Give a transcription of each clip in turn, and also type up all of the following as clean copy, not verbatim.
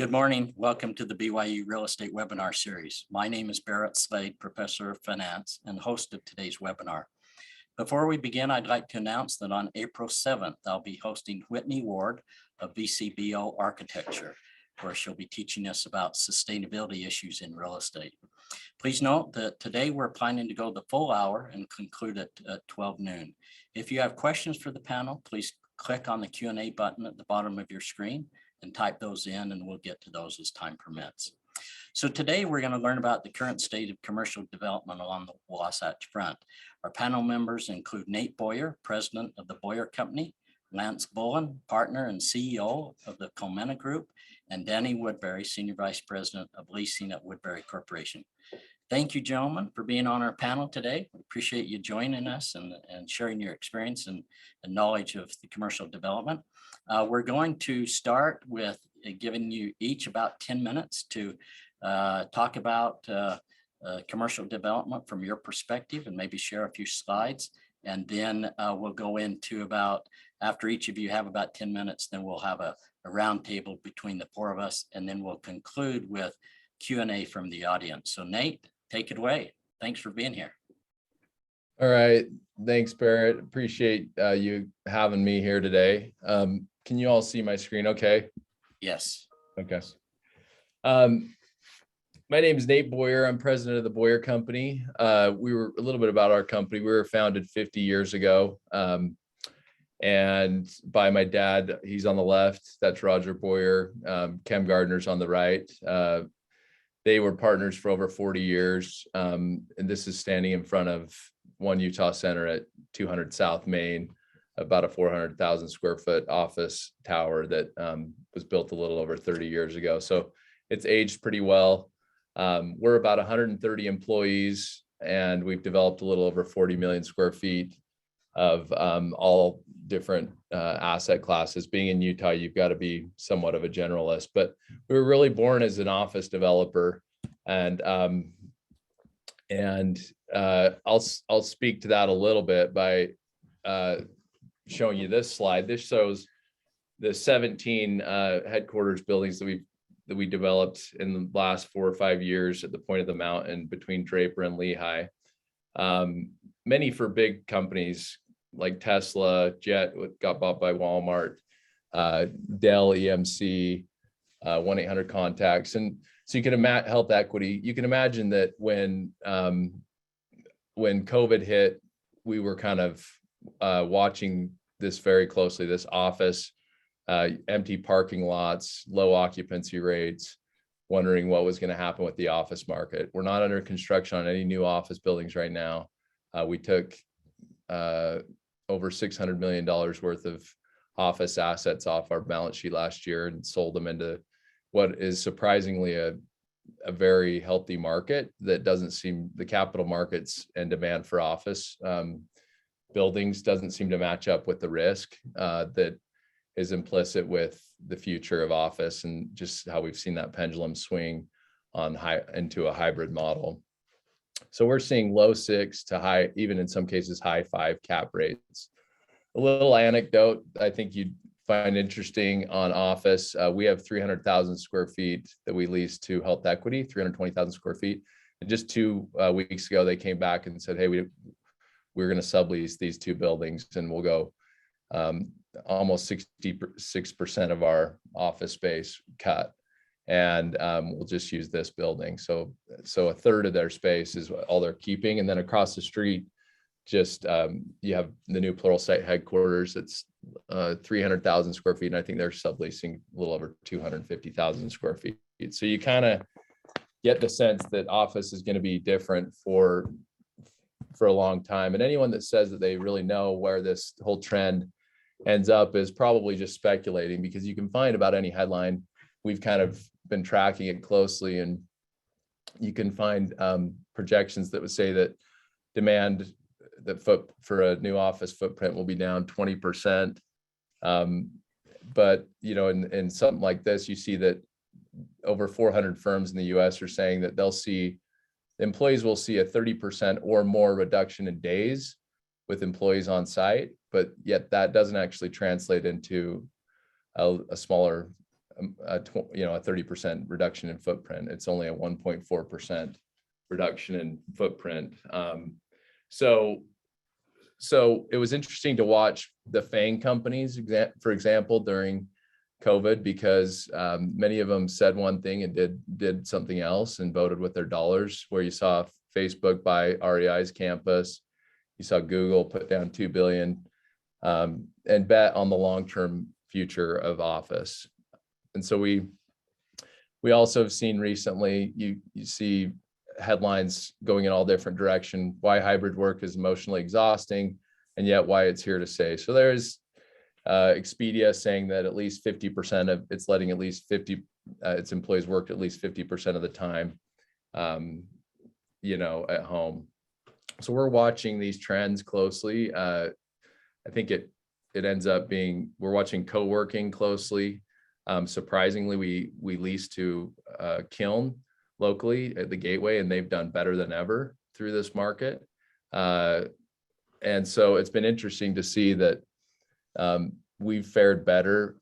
Good morning. Welcome to the BYU Real Estate Webinar Series. My name is Barrett, Slade, Professor of Finance and host of today's webinar. Before we begin, I'd like to announce that on April 7th, I'll be hosting Whitney Ward of VCBO Architecture, where she'll be teaching us about sustainability issues in real estate. Please note that today we're planning to go the full hour and conclude at 12 noon. If you have questions for the panel, please click on the Q&A button at the bottom of your screen and type those in, and we'll get to those as time permits. So today we're going to learn about the current state of commercial development along the Wasatch Front. Our panel members include Nate Boyer, president of the Boyer Company, Lance Bullen, partner and CEO of the Colmena Group, and Danny Woodbury, senior vice president of leasing at Woodbury Corporation. Thank you, gentlemen, for being on our panel today. We appreciate you joining us and sharing your experience and knowledge of the commercial development. We're going to start with giving you each about 10 minutes to talk about commercial development from your perspective and maybe share a few slides. And then we'll go into after each of you have about 10 minutes, then we'll have a round table between the four of us, and then we'll conclude with Q&A from the audience. So Nate, take it away. Thanks for being here. All right. Thanks, Barrett. Appreciate you having me here today. Can you all see my screen okay? Yes. Okay. My name is Nate Boyer. I'm president of the Boyer Company. We were a little bit about our company. We were founded 50 years ago. And by my dad, he's on the left. That's Roger Boyer. Kem Gardner's on the right. They were partners for over 40 years. And this is standing in front of One Utah Center at 200 South Main, about a 400,000 square foot office tower that was built a little over 30 years ago. So it's aged pretty well. We're about 130 employees, and we've developed a little over 40 million square feet of all different asset classes. Being in Utah, you've got to be somewhat of a generalist, but we were really born as an office developer, and I'll speak to that a little bit by showing you this slide. This shows the 17 headquarters buildings that we developed in the last 4 or 5 years at the point of the mountain between Draper and Lehigh. Many for big companies like Tesla, Jet got bought by Walmart, Dell, EMC, 1-800-CONTACTS. And so you can imagine health equity. You can imagine that when COVID hit, we were kind of watching this very closely, this office, empty parking lots, low occupancy rates, wondering what was going to happen with the office market. We're not under construction on any new office buildings right now. We took over $600 million worth of office assets off our balance sheet last year and sold them into what is surprisingly a very healthy market that doesn't seem, the capital markets and demand for office buildings doesn't seem to match up with the risk that is implicit with the future of office, and just how we've seen that pendulum swing into a hybrid model. So we're seeing low 6 to high, even in some cases, high 5 cap rates. A little anecdote I think you'd find interesting on office. We have 300,000 square feet that we lease to Health Equity, 320,000 square feet. And just 2 weeks ago, they came back and said, hey, we're going to sublease these 2 buildings, and we'll go almost 66% of our office space cut. And we'll just use this building. So a third of their space is all they're keeping. And then across the street, just you have the new Pluralsight headquarters. It's 300,000 square feet. And I think they're subleasing a little over 250,000 square feet. So you kind of get the sense that office is going to be different for a long time. And anyone that says that they really know where this whole trend ends up is probably just speculating, because you can find about any headline. We've kind of been tracking it closely, and you can find projections that would say that demand for a new office footprint will be down 20%. But in something like this, you see that over 400 firms in the U.S. are saying that employees will see a 30% or more reduction in days with employees on site, but yet that doesn't actually translate into a smaller a 30% reduction in footprint. It's only a 1.4% reduction in footprint. So it was interesting to watch the FANG companies, for example, during COVID, because many of them said one thing and did something else and voted with their dollars, where you saw Facebook buy REI's campus, you saw Google put down $2 billion and bet on the long-term future of office. And so we also have seen recently, you see headlines going in all different directions, why hybrid work is emotionally exhausting, and yet why it's here to stay. So there's Expedia saying that at least 50% of it's letting at least 50 its employees work at least 50% of the time, at home. So we're watching these trends closely. I think it ends up being, we're watching co-working closely. Surprisingly, we lease to Kiln locally at the Gateway, and they've done better than ever through this market. And so it's been interesting to see that we've fared better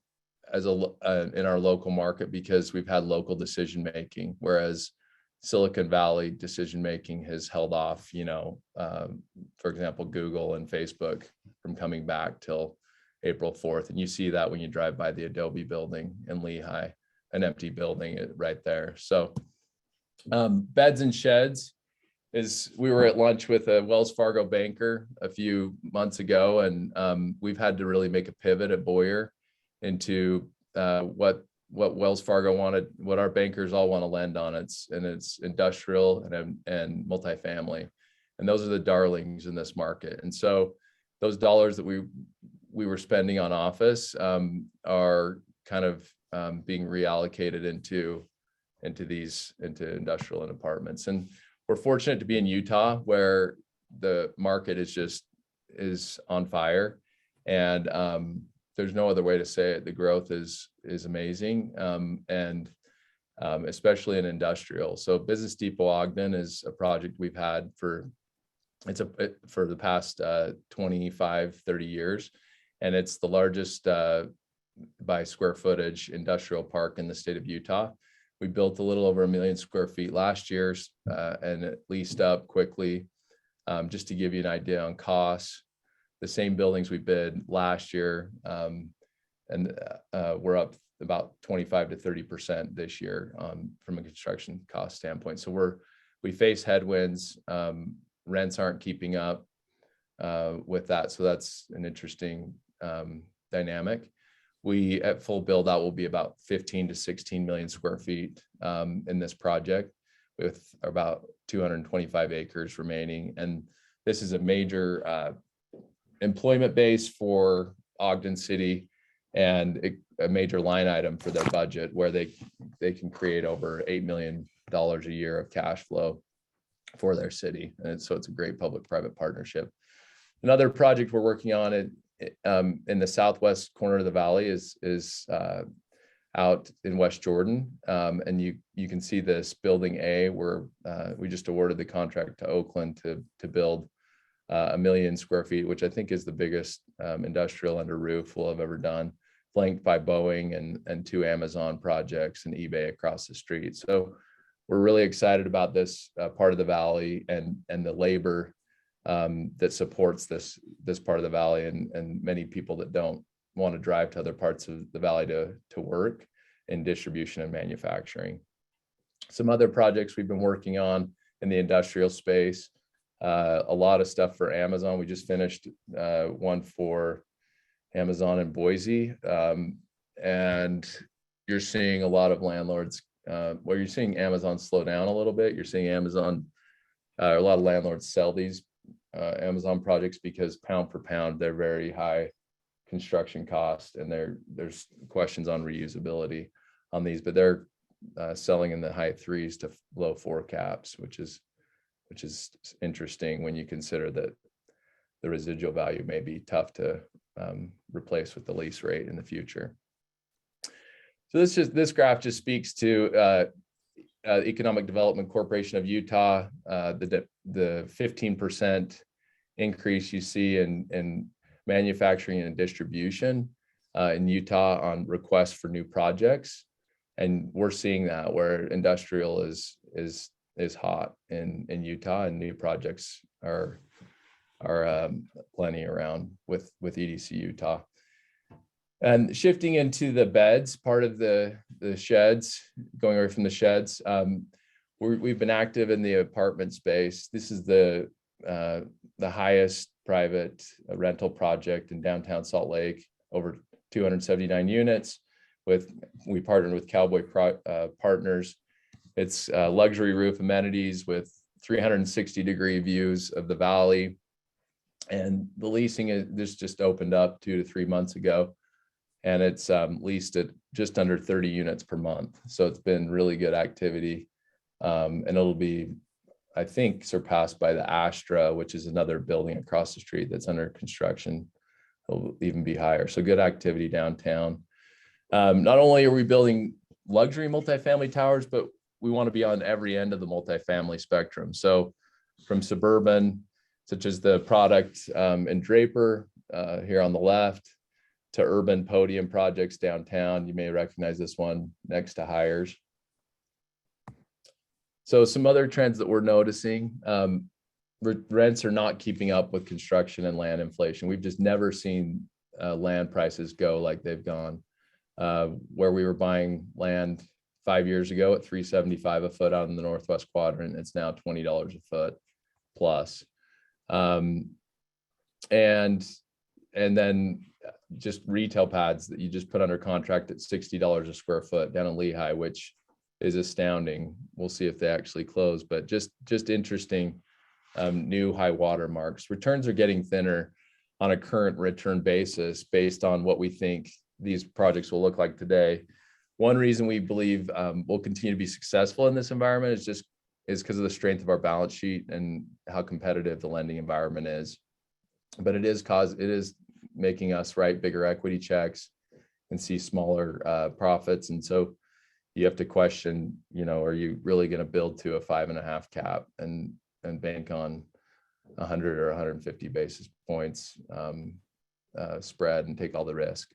as in our local market because we've had local decision making, whereas Silicon Valley decision making has held off, for example, Google and Facebook from coming back till April 4th. And you see that when you drive by the Adobe building in Lehigh, an empty building right there. So beds and sheds we were at lunch with a Wells Fargo banker a few months ago, and we've had to really make a pivot at Boyer into what Wells Fargo wanted, what our bankers all want to lend on. It's industrial and multifamily, and those are the darlings in this market. And so those dollars that we were spending on office are kind of being reallocated into industrial and apartments. And we're fortunate to be in Utah, where the market is on fire, and there's no other way to say it. The growth is amazing, and especially in industrial. So Business Depot Ogden is a project we've had for the past 25, 30 years, and it's the largest by square footage industrial park in the state of Utah. We built a little over 1 million square feet last year, and it leased up quickly. Just to give you an idea on costs, the same buildings we bid last year, and we're up about 25 to 30% this year from a construction cost standpoint. So we face headwinds. Rents aren't keeping up with that. So that's an interesting dynamic. We at full build out will be about 15 to 16 million square feet in this project, with about 225 acres remaining. And this is a major employment base for Ogden City, and a major line item for their budget, where they can create over $8 million a year of cash flow for their city. And so it's a great public-private partnership. Another project we're working on in the southwest corner of the valley is out in West Jordan, and you can see this building A, where we just awarded the contract to Oakland to build 1 million square feet, which I think is the biggest industrial under roof we'll have ever done, flanked by Boeing and 2 Amazon projects and eBay across the street. So we're really excited about this part of the valley and the labor that supports this part of the valley, and many people that don't want to drive to other parts of the valley to work in distribution and manufacturing. Some other projects we've been working on in the industrial space, a lot of stuff for Amazon. We just finished one for Amazon in Boise, and you're seeing a lot of landlords, you're seeing Amazon slow down a little bit. You're seeing Amazon, a lot of landlords sell these Amazon projects because pound for pound, they're very high construction cost, and there's questions on reusability on these, but they're selling in the high 3s to low 4 caps, which is interesting when you consider that the residual value may be tough to replace with the lease rate in the future. So this graph just speaks to Economic Development Corporation of Utah, the 15% increase you see in manufacturing and distribution in Utah on requests for new projects. And we're seeing that where industrial is hot in Utah, and new projects are plenty around with EDC Utah. And shifting into the beds, part of the sheds, going away from the sheds, we've been active in the apartment space. This is the highest private rental project in downtown Salt Lake, over 279 units. We partnered with Cowboy Partners. It's luxury roof amenities with 360-degree views of the valley. And the leasing this just opened up 2 to 3 months ago, and it's leased at just under 30 units per month. So it's been really good activity, and it'll be, I think, surpassed by the Astra, which is another building across the street that's under construction. It'll even be higher. So good activity downtown. Not only are we building luxury multifamily towers, but we want to be on every end of the multifamily spectrum. So from suburban, such as the product in Draper here on the left, to urban podium projects downtown. You may recognize this one next to Hires. So some other trends that we're noticing, rents are not keeping up with construction and land inflation. We've just never seen land prices go like they've gone. Where we were buying land 5 years ago at $375 a foot out in the Northwest Quadrant, it's now $20 a foot plus. And then just retail pads that you just put under contract at $60 a square foot down in Lehigh, which is astounding. We'll see if they actually close, but just interesting new high water marks. Returns are getting thinner on a current return basis based on what we think these projects will look like today. One reason we believe we'll continue to be successful in this environment is because of the strength of our balance sheet and how competitive the lending environment is. But it is making us write bigger equity checks and see smaller profits. And so you have to question, are you really going to build to a 5.5 cap and bank on 100 or 150 basis points spread and take all the risk?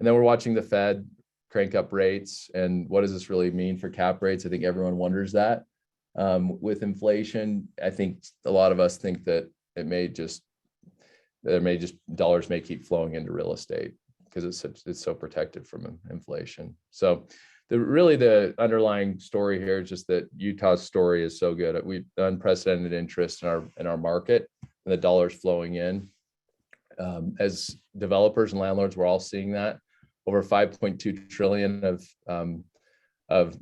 And then we're watching the Fed crank up rates. And what does this really mean for cap rates? I think everyone wonders that. With inflation, I think a lot of us think that dollars may keep flowing into real estate because it's so protected from inflation. So the underlying story here is just that Utah's story is so good. We've unprecedented interest in our market and the dollars flowing in. As developers and landlords, we're all seeing that. Over 5.2 trillion of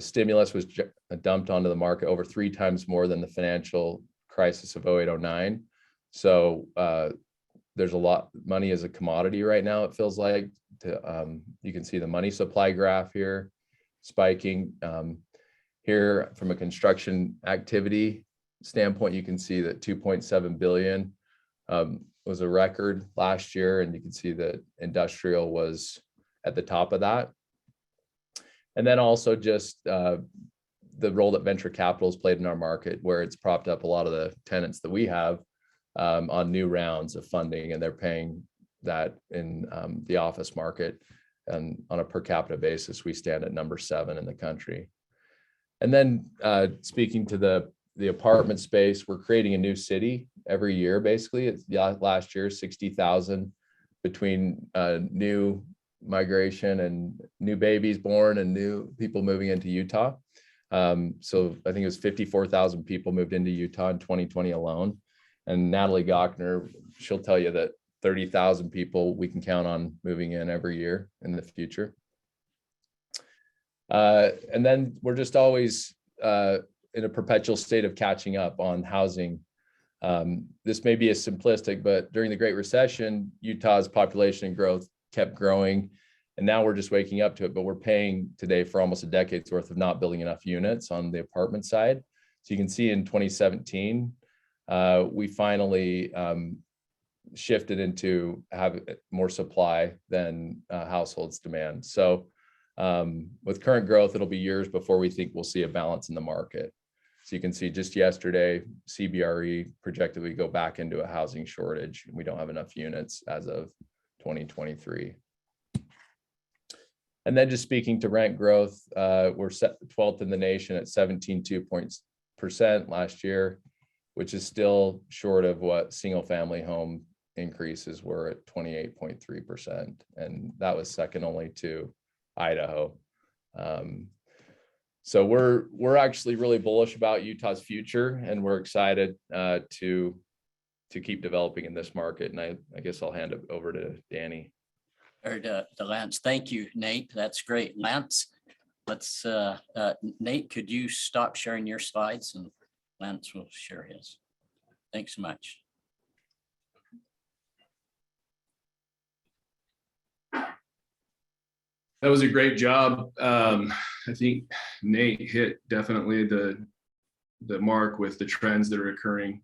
stimulus was dumped onto the market, over 3 times more than the financial crisis of 08-09. So there's a lot. Money is a commodity right now, it feels like. You can see the money supply graph here spiking. Here from a construction activity standpoint, you can see that 2.7 billion was a record last year, and you can see that industrial was at the top of that. And then also just the role that venture capital has played in our market, where it's propped up a lot of the tenants that we have on new rounds of funding, and they're paying that in the office market. And on a per capita basis, we stand at number 7 in the country. And then speaking to the apartment space, we're creating a new city every year, basically. It's last year, 60,000 between new migration and new babies born and new people moving into Utah. So I think it was 54,000 people moved into Utah in 2020 alone. And Natalie Gochner, she'll tell you that 30,000 people we can count on moving in every year in the future. And then we're just always in a perpetual state of catching up on housing. This may be a simplistic, but during the Great Recession, Utah's population growth kept growing, and now we're just waking up to it. But we're paying today for almost a decade's worth of not building enough units on the apartment side. So you can see in 2017, we finally shifted into have more supply than households demand. So with current growth, it'll be years before we think we'll see a balance in the market. So you can see just yesterday, CBRE projected we go back into a housing shortage. We don't have enough units as of 2023. And then just speaking to rent growth, we're 12th in the nation at 17.2% last year, which is still short of what single family home increases were at 28.3%. And that was second only to Idaho. So we're actually really bullish about Utah's future, and we're excited to keep developing in this market. And I guess I'll hand it over to Danny. Or to Lance. Thank you, Nate. That's great. Lance, let's, Nate, could you stop sharing your slides and Lance will share his. Thanks so much. That was a great job. I think Nate hit definitely the mark with the trends that are occurring.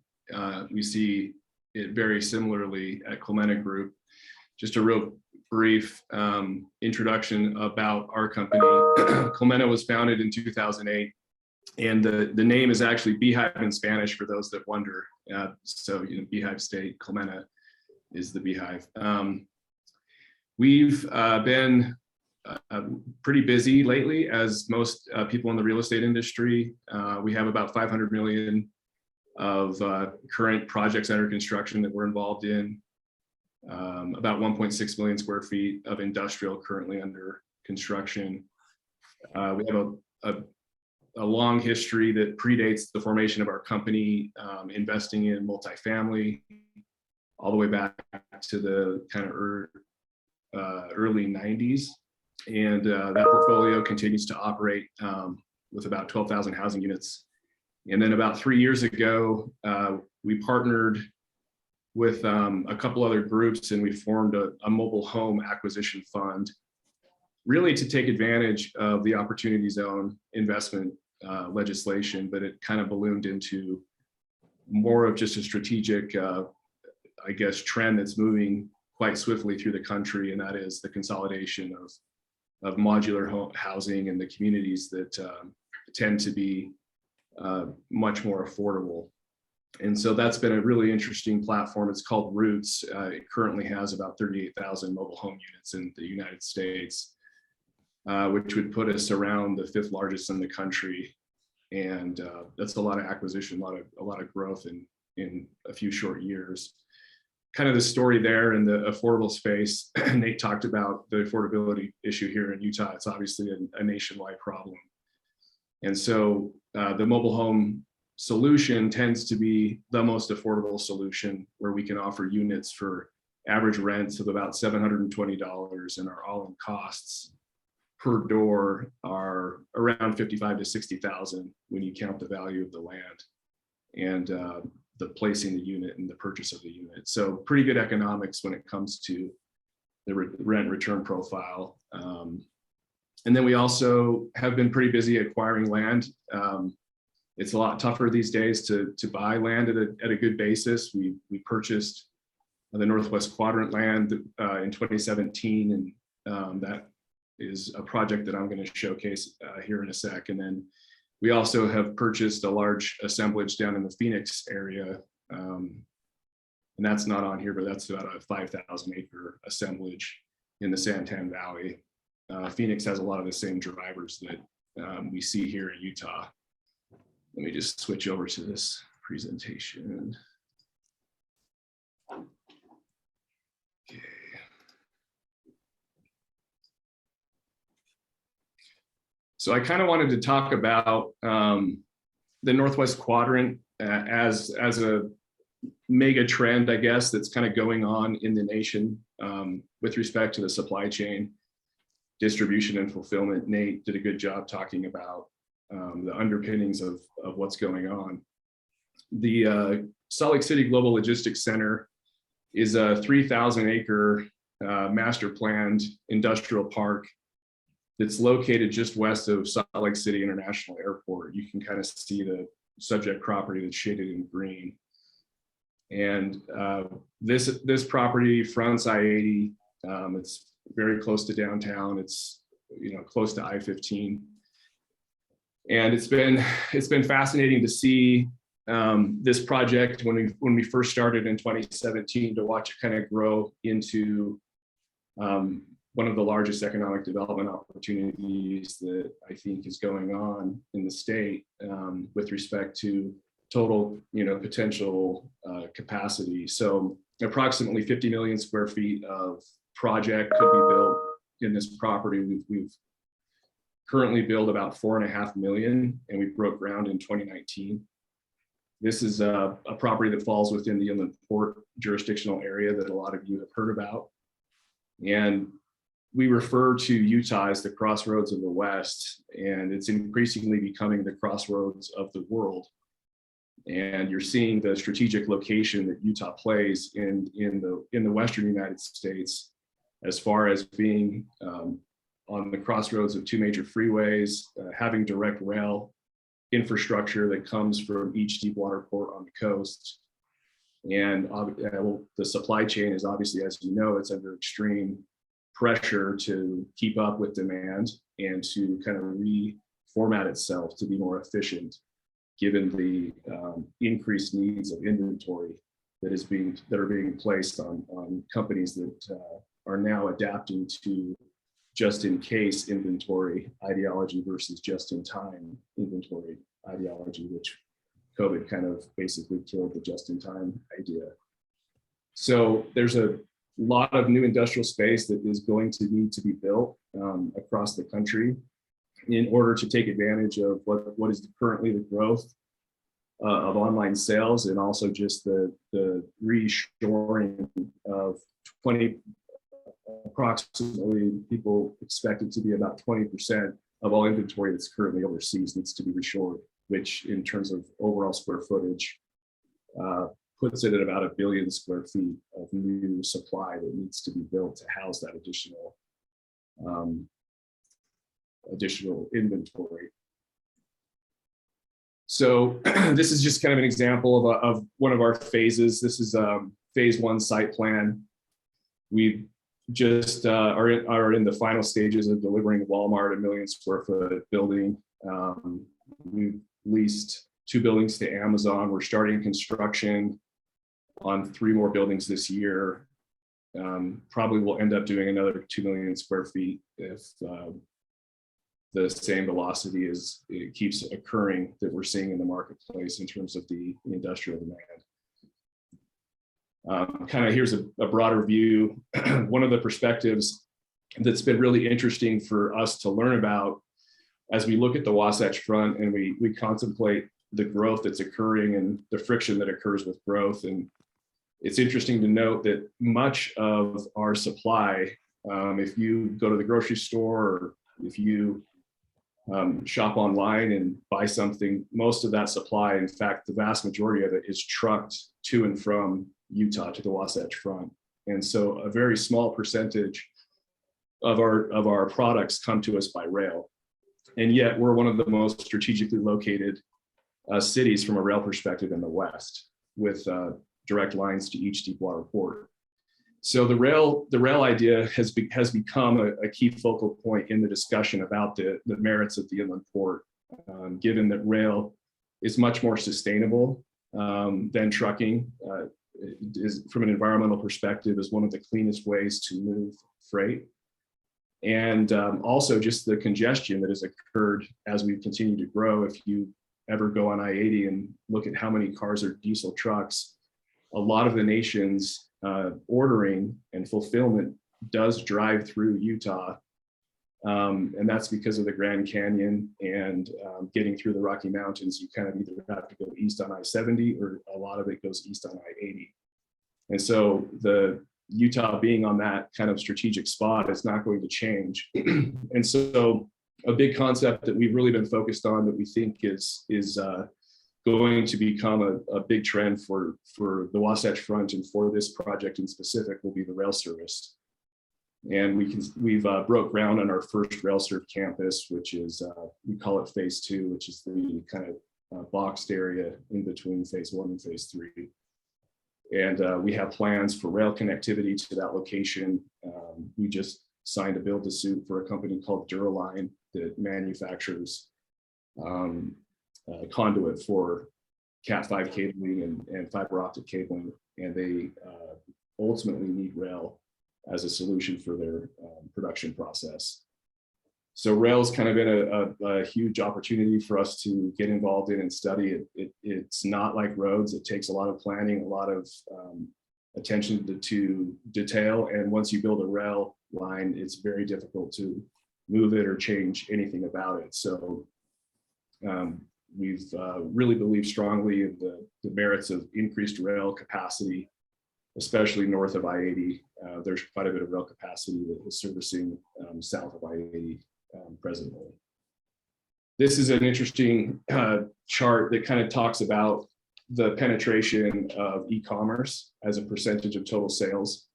We see it very similarly at Colmena Group. Just a real brief introduction about our company. Colmena was founded in 2008, and the name is actually Beehive in Spanish for those that wonder. So, Beehive State, Colmena is the Beehive. We've been pretty busy lately, as most people in the real estate industry. We have about 500 million of current projects under construction that we're involved in. About 1.6 million square feet of industrial currently under construction. We have a long history that predates the formation of our company, investing in multifamily all the way back to the kind of early 90s. And that portfolio continues to operate with about 12,000 housing units. And then about 3 years ago, we partnered with a couple other groups, and we formed a mobile home acquisition fund, really to take advantage of the opportunity zone investment legislation, but it kind of ballooned into more of just a strategic, I guess, trend that's moving quite swiftly through the country, and that is the consolidation of modular housing and the communities that tend to be much more affordable. And so that's been a really interesting platform. It's called Roots. It currently has about 38,000 mobile home units in the United States, which would put us around the 5th largest in the country. And that's a lot of acquisition, a lot of growth in a few short years. Kind of the story there in the affordable space. Nate talked about the affordability issue here in Utah. It's obviously a nationwide problem. And so the mobile home solution tends to be the most affordable solution, where we can offer units for average rents of about $720, and our all-in costs per door are around $55,000 to $60,000 when you count the value of the land and the placing the unit and the purchase of the unit. So pretty good economics when it comes to the rent return profile. And then we also have been pretty busy acquiring land. It's a lot tougher these days to buy land at a good basis. We purchased the Northwest Quadrant land in 2017, and that is a project that I'm going to showcase here in a sec. And then we also have purchased a large assemblage down in the Phoenix area, and that's not on here, but that's about a 5,000 acre assemblage in the Santan Valley. Phoenix has a lot of the same drivers that we see here in Utah. Let me just switch over to this presentation. Okay. So I kind of wanted to talk about the Northwest Quadrant as a mega trend, I guess, that's kind of going on in the nation with respect to the supply chain, distribution, and fulfillment. Nate did a good job talking about the underpinnings of what's going on. The Salt Lake City Global Logistics Center is a 3,000 acre master planned industrial park that's located just west of Salt Lake City International Airport. You can kind of see the subject property that's shaded in green. And this property fronts I-80. It's very close to downtown. It's close to I-15. And it's been fascinating to see this project when we first started in 2017, to watch it kind of grow into what one of the largest economic development opportunities that I think is going on in the state with respect to total, potential capacity. So approximately 50 million square feet of project could be built in this property. We've currently built about 4.5 million, and we broke ground in 2019. This is a property that falls within the inland port jurisdictional area that a lot of you have heard about. And we refer to Utah as the crossroads of the West, and it's increasingly becoming the crossroads of the world. And you're seeing the strategic location that Utah plays in the Western United States, as far as being on the crossroads of two major freeways, having direct rail infrastructure that comes from each deep water port on the coast. And the supply chain is obviously, as you know, it's under extreme pressure to keep up with demand and to kind of reformat itself to be more efficient, given the increased needs of inventory that are being placed on companies that are now adapting to just-in-case inventory ideology versus just-in-time inventory ideology, which COVID kind of basically killed the just-in-time idea. So there's a lot of new industrial space that is going to need to be built across the country in order to take advantage of what is currently the growth of online sales, and also just the reshoring of approximately, people expect it to be about 20% of all inventory that's currently overseas needs to be reshored, which in terms of overall square footage puts it at about 1 billion square feet of new supply that needs to be built to house that additional inventory. So this is just kind of an example of one of our phases. This is phase 1 site plan. We just are in the final stages of delivering Walmart a 1 million square foot building. We've leased 2 buildings to Amazon. We're starting construction on 3 more buildings this year. Probably will end up doing another 2 million square feet if the same velocity it keeps occurring that we're seeing in the marketplace in terms of the industrial demand. Kind of here's a broader view. One of the perspectives that's been really interesting for us to learn about as we look at the Wasatch Front and we contemplate the growth that's occurring and the friction that occurs with growth. And it's interesting to note that much of our supply, if you go to the grocery store or if you shop online and buy something, most of that supply, in fact, the vast majority of it is trucked to and from Utah to the Wasatch Front. And so a very small percentage of our products come to us by rail. And yet we're one of the most strategically located cities from a rail perspective in the West, with direct lines to each deep water port. So the rail idea has become a key focal point in the discussion about the merits of the inland port, given that rail is much more sustainable than trucking. Is, from an environmental perspective, is one of the cleanest ways to move freight. And also just the congestion that has occurred as we continue to grow. If you ever go on I-80 and look at how many cars are diesel trucks, a lot of the nation's ordering and fulfillment does drive through Utah. And that's because of the Grand Canyon and getting through the Rocky Mountains. You kind of either have to go east on I-70 or a lot of it goes east on I-80. And so the Utah being on that kind of strategic spot is not going to change. And so a big concept that we've really been focused on that we think is going to become a big trend for the Wasatch Front and for this project in specific will be the rail service. And we've broke ground on our first rail serve campus, which is, we call it phase 2, which is the kind of boxed area in between phase 1 and phase 3. And we have plans for rail connectivity to that location. We just signed a build to suit for a company called Duraline that manufactures conduit for Cat5 cabling and fiber optic cabling. And they ultimately need rail as a solution for their production process. So rail's kind of been a huge opportunity for us to get involved in and study. It's not like roads. It takes a lot of planning, a lot of attention to detail. And once you build a rail line, it's very difficult to move it or change anything about it. So we've really believed strongly in the merits of increased rail capacity, especially north of I-80. There's quite a bit of rail capacity that is servicing south of I-80 presently. This is an interesting chart that kind of talks about the penetration of e-commerce as a percentage of total sales.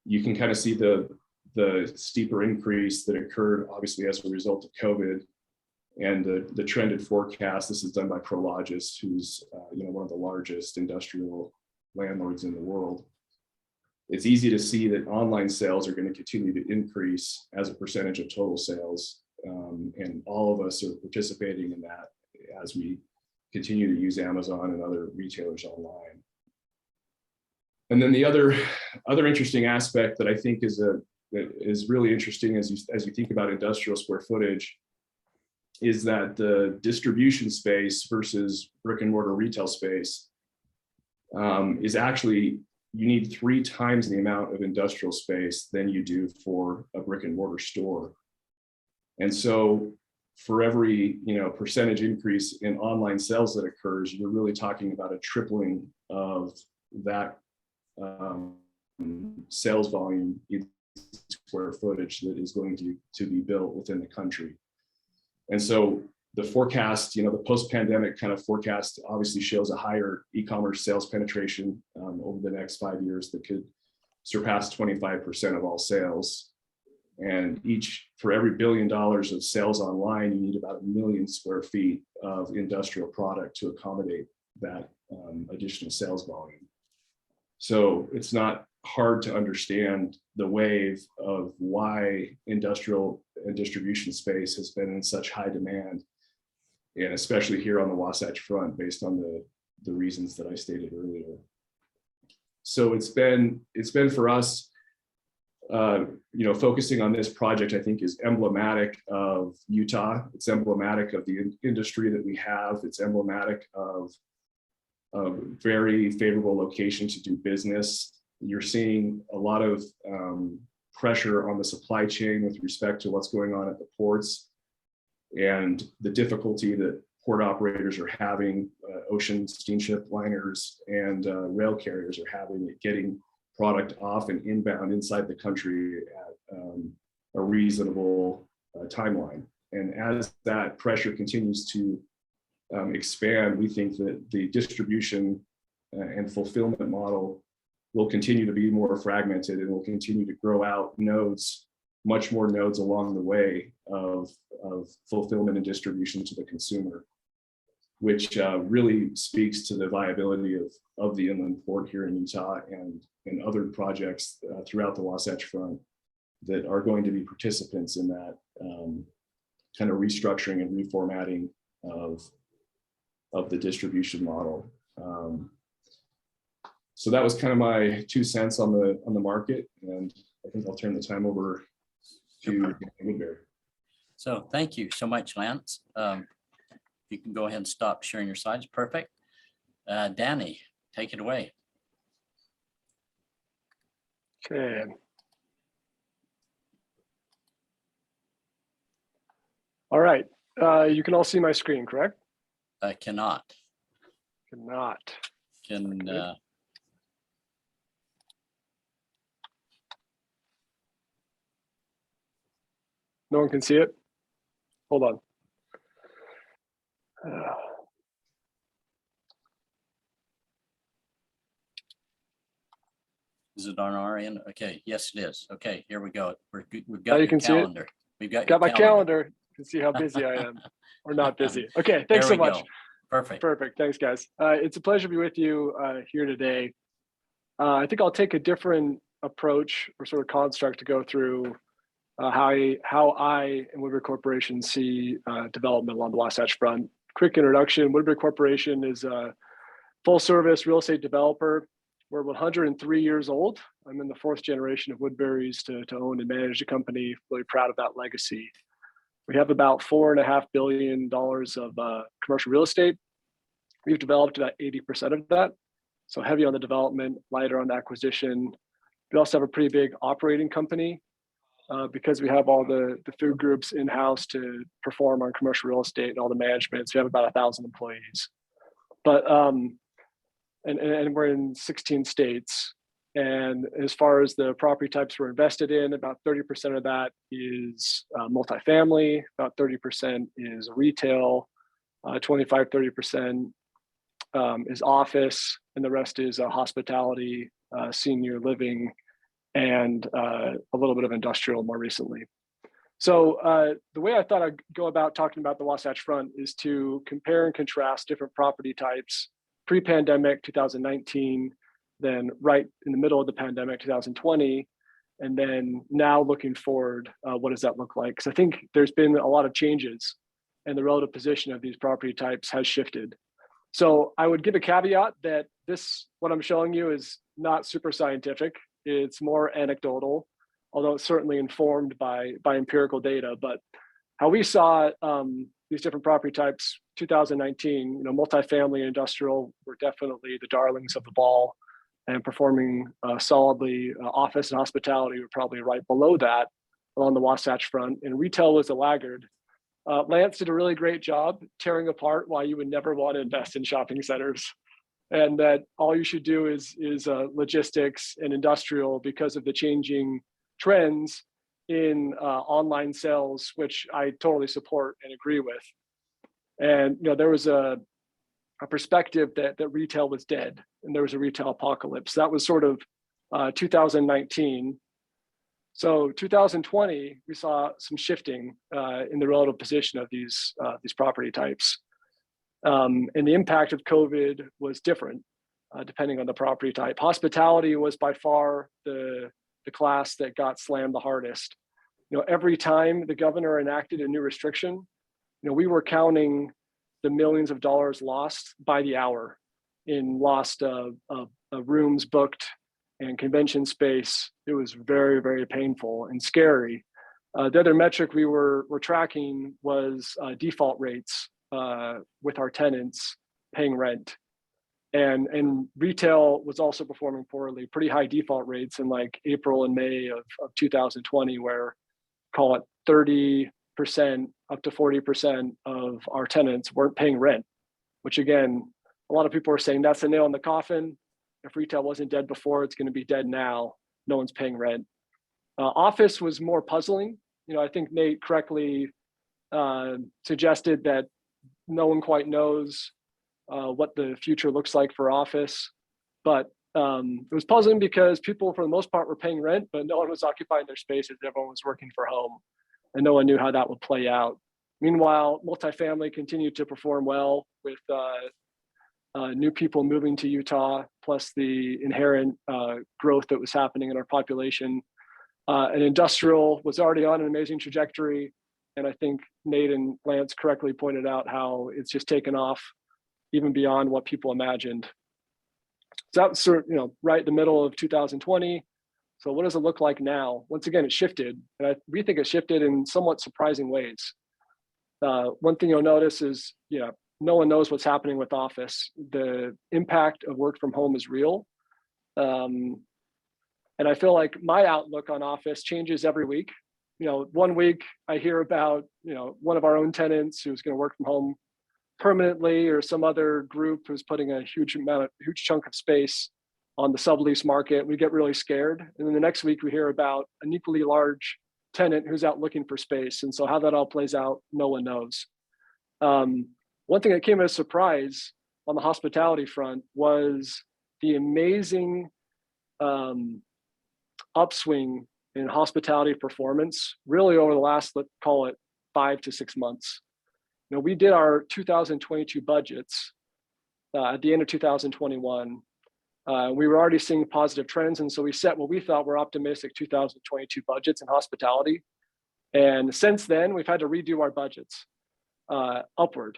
You can kind of see the steeper increase that occurred obviously as a result of COVID, and the trended forecast. This is done by Prologis, who's one of the largest industrial landlords in the world. It's easy to see that online sales are going to continue to increase as a percentage of total sales, and all of us are participating in that as we continue to use Amazon and other retailers online. And then the other interesting aspect that I think is really interesting as you think about industrial square footage is that the distribution space versus brick and mortar retail space is actually, you need 3 times the amount of industrial space than you do for a brick and mortar store. And so for every percentage increase in online sales that occurs, you're really talking about a tripling of that sales volume in square footage that is going to be built within the country. And so the forecast, the post-pandemic kind of forecast obviously shows a higher e-commerce sales penetration over the next 5 years that could surpass 25% of all sales. And for every $1 billion of sales online, you need about 1 million square feet of industrial product to accommodate that additional sales volume. So it's not hard to understand the wave of why industrial and distribution space has been in such high demand, and especially here on the Wasatch Front, based on the reasons that I stated earlier. So it's been for us, focusing on this project, I think is emblematic of Utah. It's emblematic of the industry that we have. It's emblematic of a very favorable location to do business. You're seeing a lot of pressure on the supply chain with respect to what's going on at the ports and the difficulty that port operators are having, ocean steamship liners and rail carriers are having at getting product off and inbound inside the country at a reasonable timeline. And as that pressure continues to expand, we think that the distribution and fulfillment model will continue to be more fragmented and will continue to grow out nodes, much more nodes along the way of fulfillment and distribution to the consumer, which really speaks to the viability of the inland port here in Utah and other projects throughout the Wasatch Front that are going to be participants in that kind of restructuring and reformatting of the distribution model. So that was kind of my 2 cents on the market, and I think I'll turn the time over to Woodbury. So thank you so much, Lance. You can go ahead and stop sharing your slides. Perfect. Danny, take it away. Okay. All right. You can all see my screen, correct? I cannot. Cannot. Can No one can see it? Hold on. is it on our end? Okay, yes, it is. Okay, here we go. We've got you your can see it? calendar. We've got Got my calendar. You can see how busy I am or not busy. Okay, thanks so much. Go. Perfect. Perfect. Thanks, guys. It's a pleasure to be with you here today. I think I'll take a different approach or sort of construct to go through how I and Woodbury Corporation see development along the Wasatch Front. Quick introduction: Woodbury Corporation is a full-service real estate developer. We're 103 years old. I'm in the fourth generation of Woodbury's to own and manage a company. Really proud of that legacy. We have about $4.5 billion of commercial real estate. We've developed about 80% of that. So heavy on the development, lighter on the acquisition. We also have a pretty big operating company because we have all the food groups in-house to perform on commercial real estate and all the management. So we have about 1,000 employees. But and we're in 16 states. And as far as the property types we're invested in, about 30% of that is multifamily, about 30% is retail, 25-30% is office, and the rest is hospitality, senior living, and a little bit of industrial more recently. So the way I thought I'd go about talking about the Wasatch Front is to compare and contrast different property types pre-pandemic 2019, then right in the middle of the pandemic 2020, and then now looking forward, what does that look like? Because I think there's been a lot of changes and the relative position of these property types has shifted. So I would give a caveat that what I'm showing you is not super scientific. It's more anecdotal, although it's certainly informed by empirical data. But how we saw these different property types, 2019, multifamily and industrial were definitely the darlings of the ball and performing solidly. Office and hospitality were probably right below that along the Wasatch Front, and retail was a laggard. Lance did a really great job tearing apart why you would never want to invest in shopping centers, and that all you should do is logistics and industrial because of the changing trends in online sales, which I totally support and agree with. And there was a perspective that retail was dead and there was a retail apocalypse. That was sort of 2019. So 2020, we saw some shifting in the relative position of these property types. And the impact of COVID was different depending on the property type. Hospitality was by far the class that got slammed the hardest. Every time the governor enacted a new restriction, we were counting the millions of dollars lost by the hour in lost rooms booked and convention space. It was very, very painful and scary. The other metric we were tracking was default rates with our tenants paying rent. And retail was also performing poorly, pretty high default rates in like April and May of 2020, where call it 30% up to 40% of our tenants weren't paying rent, which again, a lot of people are saying that's the nail in the coffin. If retail wasn't dead before, it's going to be dead now. No one's paying rent. Office was more puzzling. I think Nate correctly suggested that no one quite knows what the future looks like for office. But it was puzzling because people, for the most part, were paying rent, but no one was occupying their spaces. Everyone was working from home, and no one knew how that would play out. Meanwhile, multifamily continued to perform well with new people moving to Utah, plus the inherent growth that was happening in our population. And industrial was already on an amazing trajectory. And I think Nate and Lance correctly pointed out how it's just taken off even beyond what people imagined. So that was right in the middle of 2020. So what does it look like now? Once again, it shifted. And we think it shifted in somewhat surprising ways. One thing you'll notice is, no one knows what's happening with office. The impact of work from home is real. And I feel like my outlook on office changes every week. 1 week I hear about, one of our own tenants who's going to work from home permanently, or some other group who's putting a huge chunk of space on the sublease market. We get really scared. And then the next week we hear about an equally large tenant who's out looking for space. And so how that all plays out, no one knows. One thing that came as a surprise on the hospitality front was the amazing upswing in hospitality performance, really over the last, let's call it 5 to 6 months. We did our 2022 budgets at the end of 2021. We were already seeing positive trends. And so we set what we thought were optimistic 2022 budgets in hospitality. And since then, we've had to redo our budgets upward.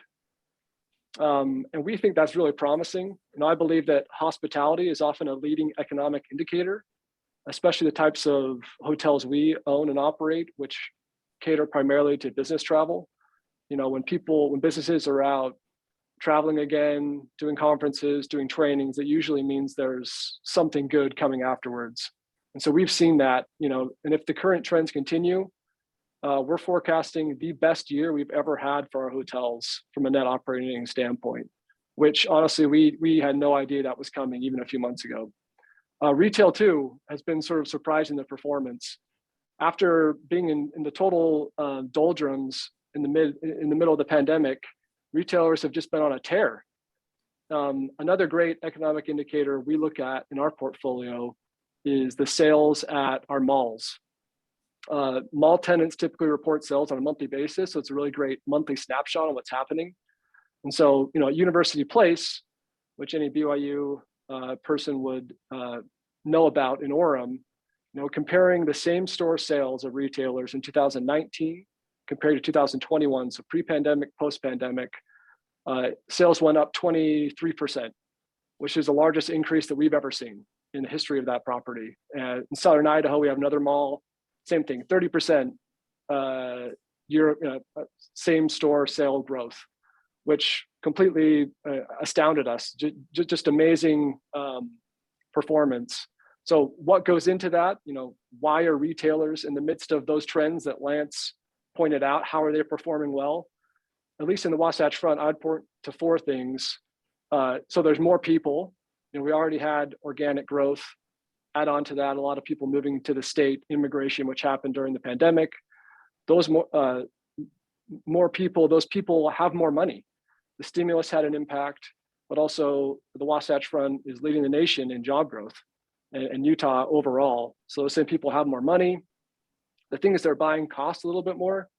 And we think that's really promising. And I believe that hospitality is often a leading economic indicator, especially the types of hotels we own and operate, which cater primarily to business travel. You know, when businesses are out traveling again, doing conferences, doing trainings, it usually means there's something good coming afterwards. And so we've seen that, you know, and if the current trends continue, we're forecasting the best year we've ever had for our hotels from a net operating standpoint, which honestly, we had no idea that was coming even a few months ago. Retail too has been sort of surprising the performance. After being in the total doldrums in the middle of the pandemic, retailers have just been on a tear. Another great economic indicator we look at in our portfolio is the sales at our malls. Mall tenants typically report sales on a monthly basis, so it's a really great monthly snapshot on what's happening. And so, you know, at University Place, which any BYU person would know about in Orem, you know, comparing the same store sales of retailers in 2019 compared to 2021, so pre-pandemic, post-pandemic, sales went up 23%, which is the largest increase that we've ever seen in the history of that property. In Southern Idaho, we have another mall, same thing, 30% same store sale growth, which completely astounded us. Just amazing performance. So what goes into that? You know, why are retailers in the midst of those trends that Lance pointed out, how are they performing well? At least in the Wasatch Front, I'd point to four things. So there's more people. You know, we already had organic growth. Add on to that, a lot of people moving to the state, immigration, which happened during the pandemic. Those more people, those people have more money. The stimulus had an impact, but also the Wasatch Front is leading the nation in job growth and Utah overall. So those same people have more money. The thing is their buying costs a little bit more.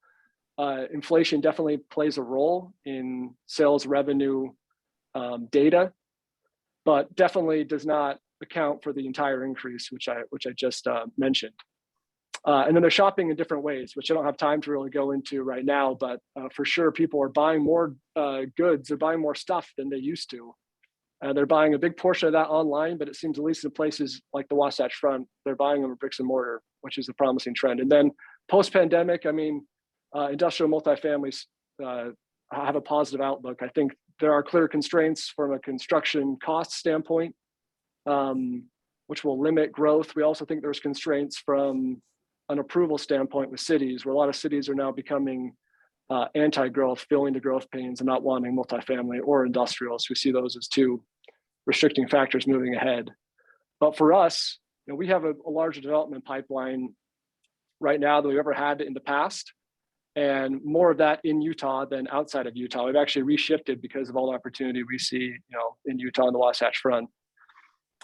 Inflation definitely plays a role in sales revenue data, but definitely does not account for the entire increase, which I just mentioned. And then they're shopping in different ways, which I don't have time to really go into right now, but for sure people are buying more goods, they're buying more stuff than they used to. They're buying a big portion of that online, but it seems at least in places like the Wasatch Front, they're buying them in bricks and mortar, which is a promising trend. And then post-pandemic, I mean, industrial multifamilies have a positive outlook. I think there are clear constraints from a construction cost standpoint, which will limit growth. We also think there's constraints from an approval standpoint with cities, where a lot of cities are now becoming anti-growth, feeling the growth pains and not wanting multifamily or industrial. So we see those as two restricting factors moving ahead. But for us, you know, we have a larger development pipeline right now than we've ever had in the past, and more of that in Utah than outside of Utah. We've actually reshifted because of all the opportunity we see, you know, in Utah and the Wasatch Front.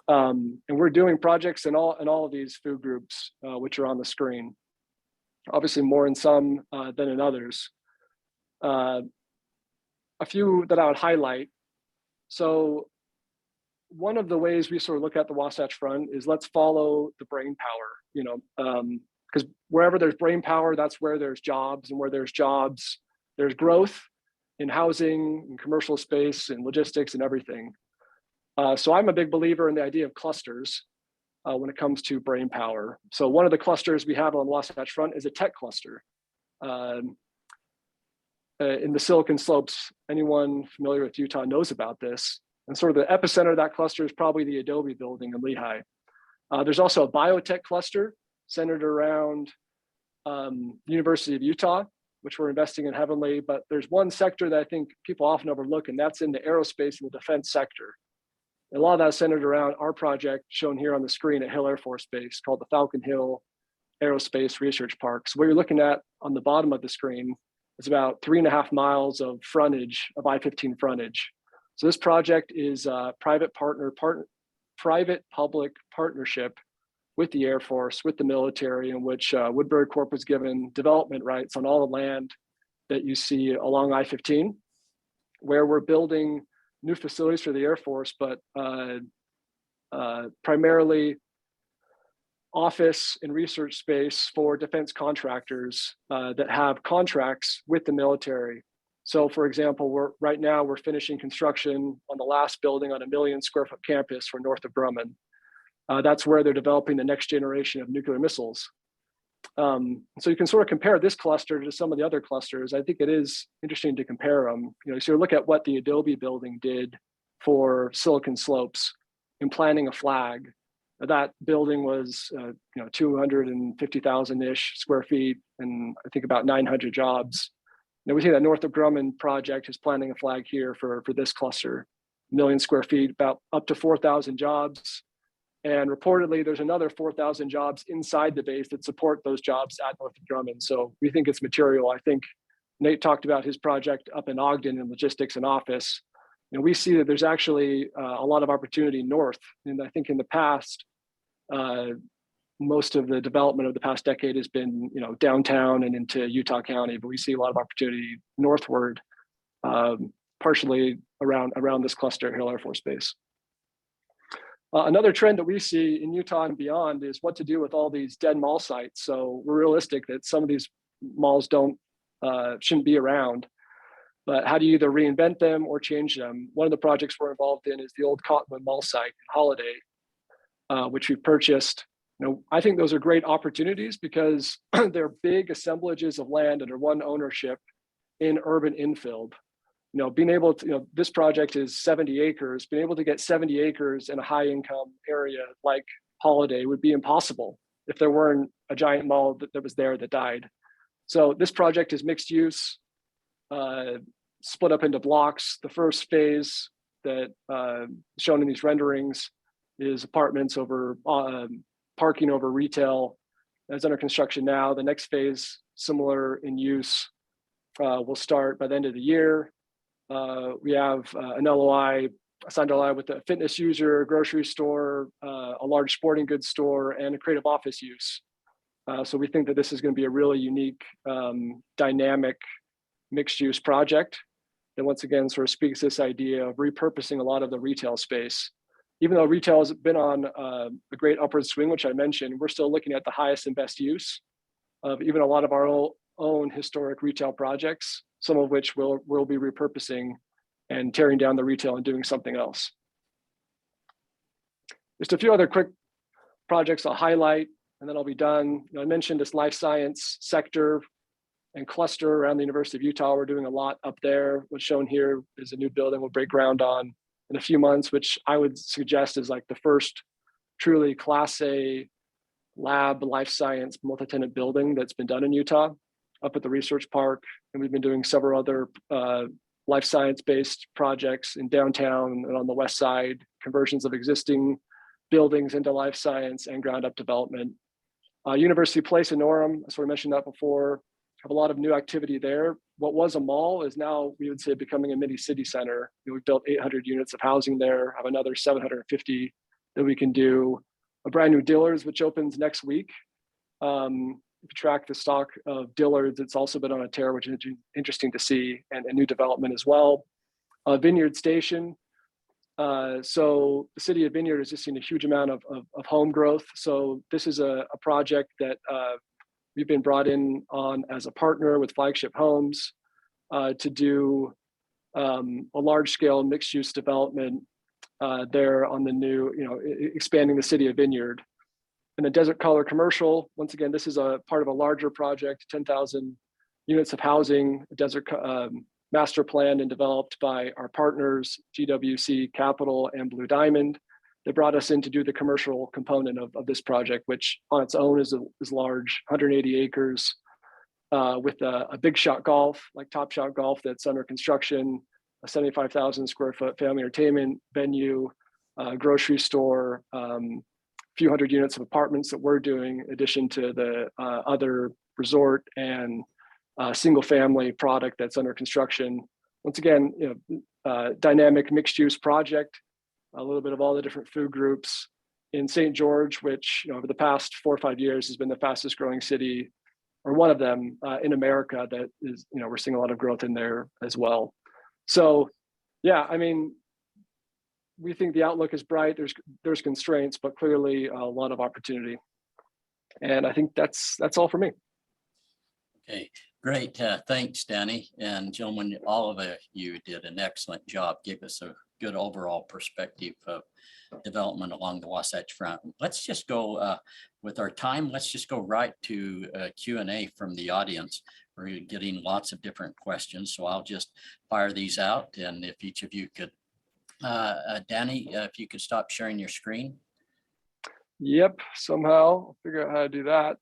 And we're doing projects in all of these food groups, which are on the screen. Obviously more in some than in others. A few that I would highlight. So one of the ways we sort of look at the Wasatch Front is let's follow the brain power, you know, because wherever there's brain power, that's where there's jobs, and where there's jobs, there's growth in housing and commercial space and logistics and everything. So I'm a big believer in the idea of clusters when it comes to brain power. So one of the clusters we have on the Wasatch Front is a tech cluster. In the Silicon Slopes, anyone familiar with Utah knows about this. And sort of the epicenter of that cluster is probably the Adobe building in Lehi. There's also a biotech cluster centered around University of Utah, which we're investing in heavily. But there's one sector that I think people often overlook, and that's in the aerospace and the defense sector. And a lot of that is centered around our project shown here on the screen at Hill Air Force Base called the Falcon Hill Aerospace Research Park. So what you're looking at on the bottom of the screen is about 3.5 miles of frontage, of I-15 frontage. So this project is a private-public partnership with the Air Force, with the military, in which Woodbury Corp was given development rights on all the land that you see along I-15, where we're building new facilities for the Air Force, but primarily office and research space for defense contractors that have contracts with the military. So for example, right now we're finishing construction on the last building on a 1 million square foot campus for north of Grumman. That's where they're developing the next generation of nuclear missiles. So you can sort of compare this cluster to some of the other clusters. I think it is interesting to compare them. So you look at what the Adobe building did for Silicon Slopes in planting a flag. That building was 250,000-ish square feet and I think about 900 jobs. Now we see that North of Grumman project is planting a flag here for this cluster, 1 million square feet, about up to 4,000 jobs. And reportedly, there's another 4,000 jobs inside the base that support those jobs at North of Grumman. So we think it's material. I think Nate talked about his project up in Ogden in logistics and office. We see that there's actually a lot of opportunity north. And I think in the past, most of the development of the past decade has been, downtown and into Utah County, but we see a lot of opportunity northward, partially around this cluster, Hill Air Force Base. Another trend that we see in Utah and beyond is what to do with all these dead mall sites. So we're realistic that some of these malls shouldn't be around, but how do you either reinvent them or change them? One of the projects we're involved in is the old Cottonwood Mall site in Holiday, which we've purchased. I think those are great opportunities because they're big assemblages of land under one ownership in urban infill. Being able to, this project is 70 acres, being able to get 70 acres in a high income area like Holiday would be impossible if there weren't a giant mall that was there that died. So this project is mixed use, split up into blocks. The first phase that shown in these renderings is apartments over parking over retail. That's under construction now. The next phase, similar in use, will start by the end of the year. We have an LOI, a signed LOI with a fitness user, a grocery store, a large sporting goods store, and a creative office use. So we think that this is going to be a really unique, dynamic, mixed-use project that once again sort of speaks this idea of repurposing a lot of the retail space. Even though retail has been on a great upward swing, which I mentioned, we're still looking at the highest and best use of even a lot of our own historic retail projects, some of which we'll be repurposing and tearing down the retail and doing something else. Just a few other quick projects I'll highlight, and then I'll be done. I mentioned this life science sector and cluster around the University of Utah. We're doing a lot up there. What's shown here is a new building we'll break ground on in a few months, which I would suggest is like the first truly Class A lab life science multi-tenant building that's been done in Utah, up at the research park. And we've been doing several other life science-based projects in downtown and on the west side, conversions of existing buildings into life science and ground up development. University Place in Orem, I sort of mentioned that before, have a lot of new activity there. What was a mall is now, we would say, becoming a mini city center. We've built 800 units of housing there, have another 750 that we can do. A brand new Dillard's, which opens next week. If you track the stock of Dillard's, it's also been on a tear, which is interesting to see, and a new development as well. Vineyard Station. So the city of Vineyard has just seen a huge amount of home growth. So this is a project that we've been brought in on as a partner with Flagship Homes to do a large scale mixed use development there on the new, expanding the city of Vineyard. And the Desert Color Commercial, once again, this is a part of a larger project, 10,000 units of housing, desert master planned and developed by our partners, GWC Capital and Blue Diamond. They brought us in to do the commercial component of this project, which on its own is large, 180 acres with a big shot golf, like Top Shot Golf that's under construction, a 75,000 square foot family entertainment venue, grocery store, few hundred units of apartments that we're doing, in addition to the other resort and single family product that's under construction. Once again, dynamic mixed use project, a little bit of all the different food groups in St. George, which over the past 4 or 5 years has been the fastest growing city, or one of them in America. That is, we're seeing a lot of growth in there as well. So, yeah, I mean, we think the outlook is bright. There's constraints, but clearly a lot of opportunity. And I think that's all for me. Okay, Great. Thanks, Danny. And gentlemen, all of you did an excellent job. Gave us a good overall perspective of development along the Wasatch Front. Let's just go with our time. Let's just go right to Q&A from the audience. We're getting lots of different questions, so I'll just fire these out. And if each of you could, Danny, if you could stop sharing your screen. Yep, somehow I'll figure out how to do that.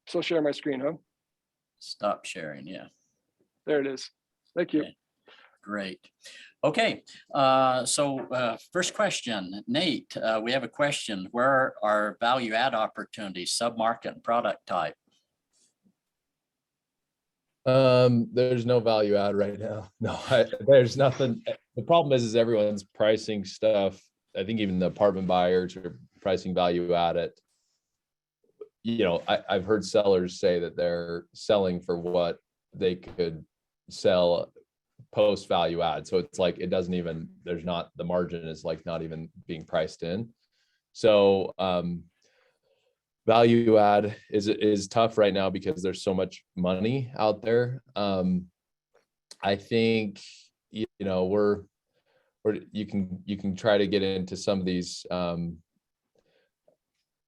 Still share my screen, huh? Stop sharing, yeah. There it is. Thank you. Okay. Great. Okay, first question, Nate, we have a question. Where are value add opportunities, submarket and product type? There's no value add right now. No, there's nothing. The problem is everyone's pricing stuff. I think even the apartment buyers are pricing value add at, you know, I've heard sellers say that they're selling for what they could sell post value add. So it's like, it doesn't even, there's not, the margin is like not even being priced in. So value add is tough right now because there's so much money out there. I think, you know, you can try to get into some of these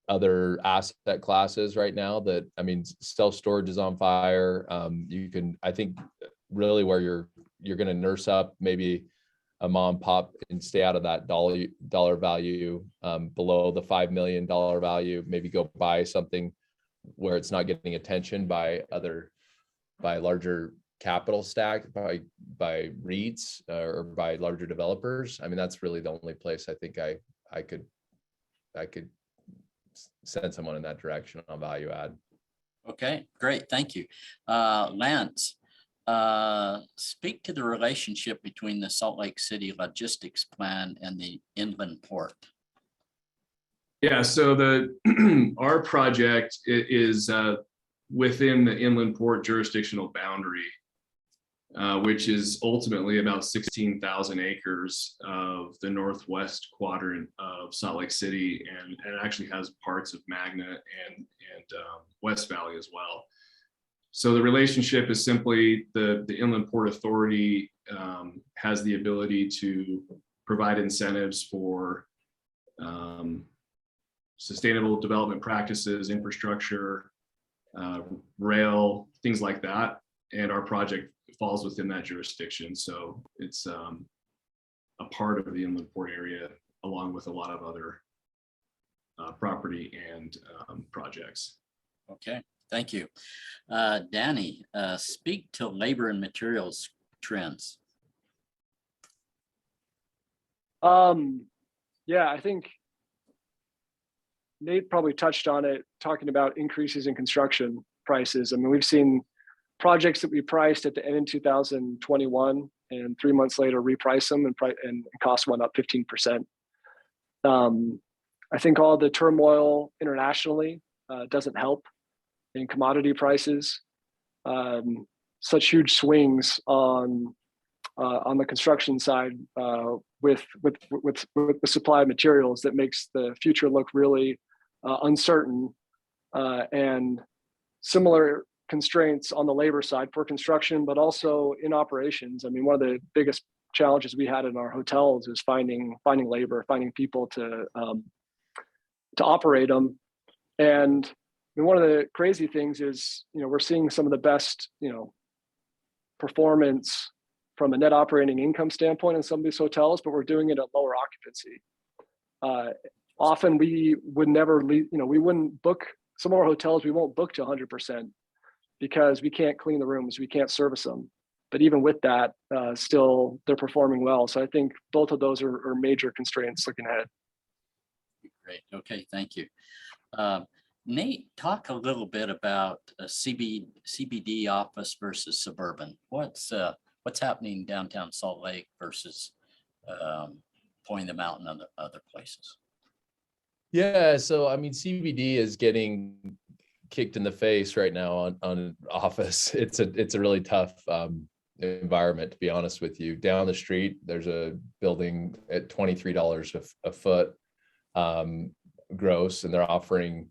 other asset classes right now that, I mean, self-storage is on fire. You can, I think really where you're going to nurse up maybe a mom and pop and stay out of that dollar value, below the $5 million value, maybe go buy something where it's not getting attention by larger capital stack, by REITs or by larger developers. I mean, that's really the only place I think I could send someone in that direction on value add. Okay, great. Thank you. Lance, speak to the relationship between the Salt Lake City logistics plan and the inland port. Yeah, so our project is within the inland port jurisdictional boundary, which is ultimately about 16,000 acres of the northwest quadrant of Salt Lake City, and actually has parts of Magna and West Valley as well. So the relationship is simply the Inland Port Authority has the ability to provide incentives for sustainable development practices, infrastructure, rail, things like that. And our project falls within that jurisdiction. So it's a part of the Inland Port area, along with a lot of other property and projects. Okay, thank you. Danny, speak to labor and materials trends. Yeah, I think Nate probably touched on it, talking about increases in construction prices. I mean, we've seen projects that we priced at the end of 2021 and 3 months later reprice them and cost went up 15%. I think all the turmoil internationally doesn't help in commodity prices. Such huge swings on the construction side with the supply of materials that makes the future look really uncertain, and similar constraints on the labor side for construction, but also in operations. I mean, one of the biggest challenges we had in our hotels is finding labor, finding people to operate them. And I mean, one of the crazy things is, you know, we're seeing some of the best, you know, performance from a net operating income standpoint in some of these hotels, but we're doing it at lower occupancy. Often we would never leave, you know, we wouldn't book some of our hotels, we won't book to 100% because we can't clean the rooms, we can't service them. But even with that, still they're performing well. So I think both of those are major constraints looking ahead. Great. Okay, thank you. Nate, talk a little bit about CBD office versus suburban. What's happening downtown Salt Lake versus Point the Mountain and other places? Yeah, so I mean, CBD is getting kicked in the face right now on office. It's a really tough environment, to be honest with you. Down the street, there's a building at $23 a foot gross, and they're offering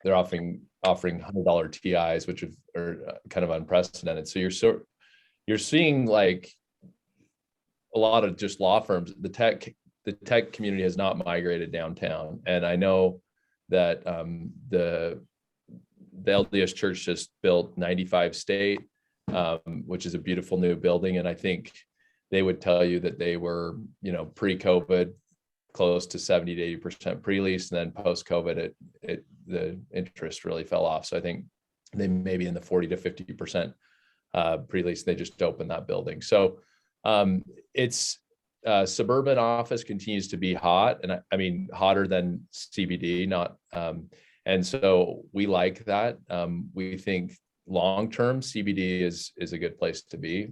they're offering $100 TIs, which are kind of unprecedented. So you're seeing like a lot of just law firms. The tech community has not migrated downtown, and I know that the LDS Church just built 95 State, which is a beautiful new building, and I think they would tell you that they were, pre-COVID close to 70 to 80% pre-lease, and then post-COVID the interest really fell off. So I think they may be in the 40 to 50% pre-lease. They just opened that building. So it's suburban office continues to be hot, and I mean hotter than CBD, not and so we like that. We think long-term CBD is a good place to be.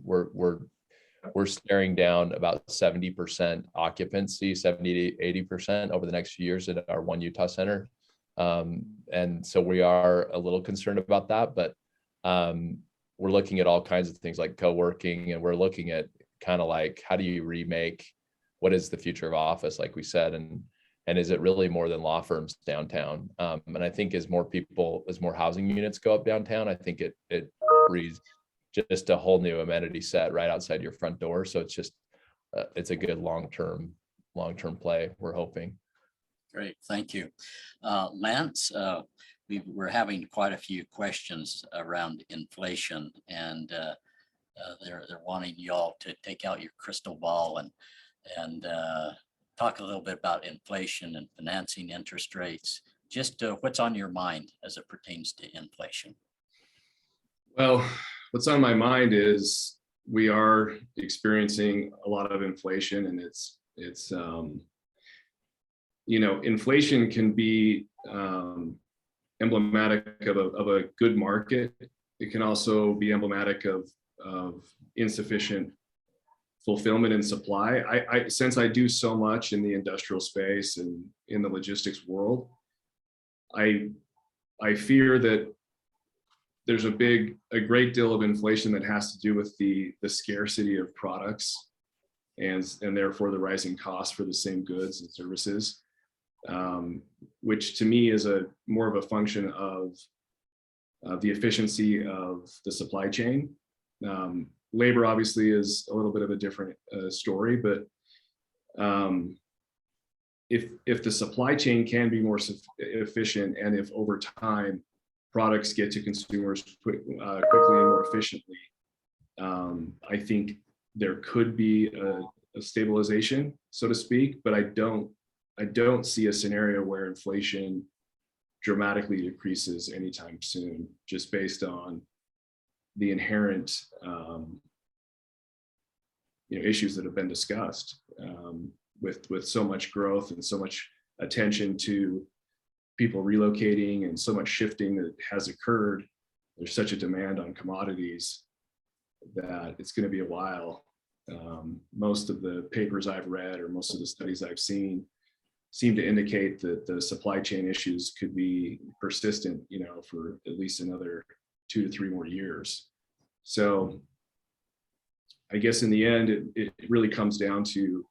We're staring down about 70% occupancy, 70 to 80% over the next few years at our One Utah Center. And so we are a little concerned about that, but we're looking at all kinds of things like co-working, and we're looking at kind of like, how do you remake, what is the future of office, like we said, and is it really more than law firms downtown? And I think as more housing units go up downtown, I think it breeds just a whole new amenity set right outside your front door. So it's just, it's a good long-term play, we're hoping. Great, thank you. Lance, we're having quite a few questions around inflation, and they're wanting y'all to take out your crystal ball and talk a little bit about inflation and financing, interest rates. Just what's on your mind as it pertains to inflation? Well, what's on my mind is we are experiencing a lot of inflation, and it's inflation can be emblematic of a good market. It can also be emblematic of insufficient fulfillment and supply. Since I do so much in the industrial space and in the logistics world, I fear that there's a great deal of inflation that has to do with the scarcity of products and therefore the rising costs for the same goods and services, which to me is more of a function of the efficiency of the supply chain. Labor obviously is a little bit of a different story, but if the supply chain can be more efficient, and if over time products get to consumers quickly and more efficiently, I think there could be a stabilization, so to speak. But I don't see a scenario where inflation dramatically decreases anytime soon, just based on the inherent issues that have been discussed, with so much growth and so much attention to people relocating and so much shifting that has occurred. There's such a demand on commodities that it's going to be a while. Most of the papers I've read, or most of the studies I've seen, seem to indicate that the supply chain issues could be persistent, for at least another 2 to 3 more years. So I guess in the end, it really comes down to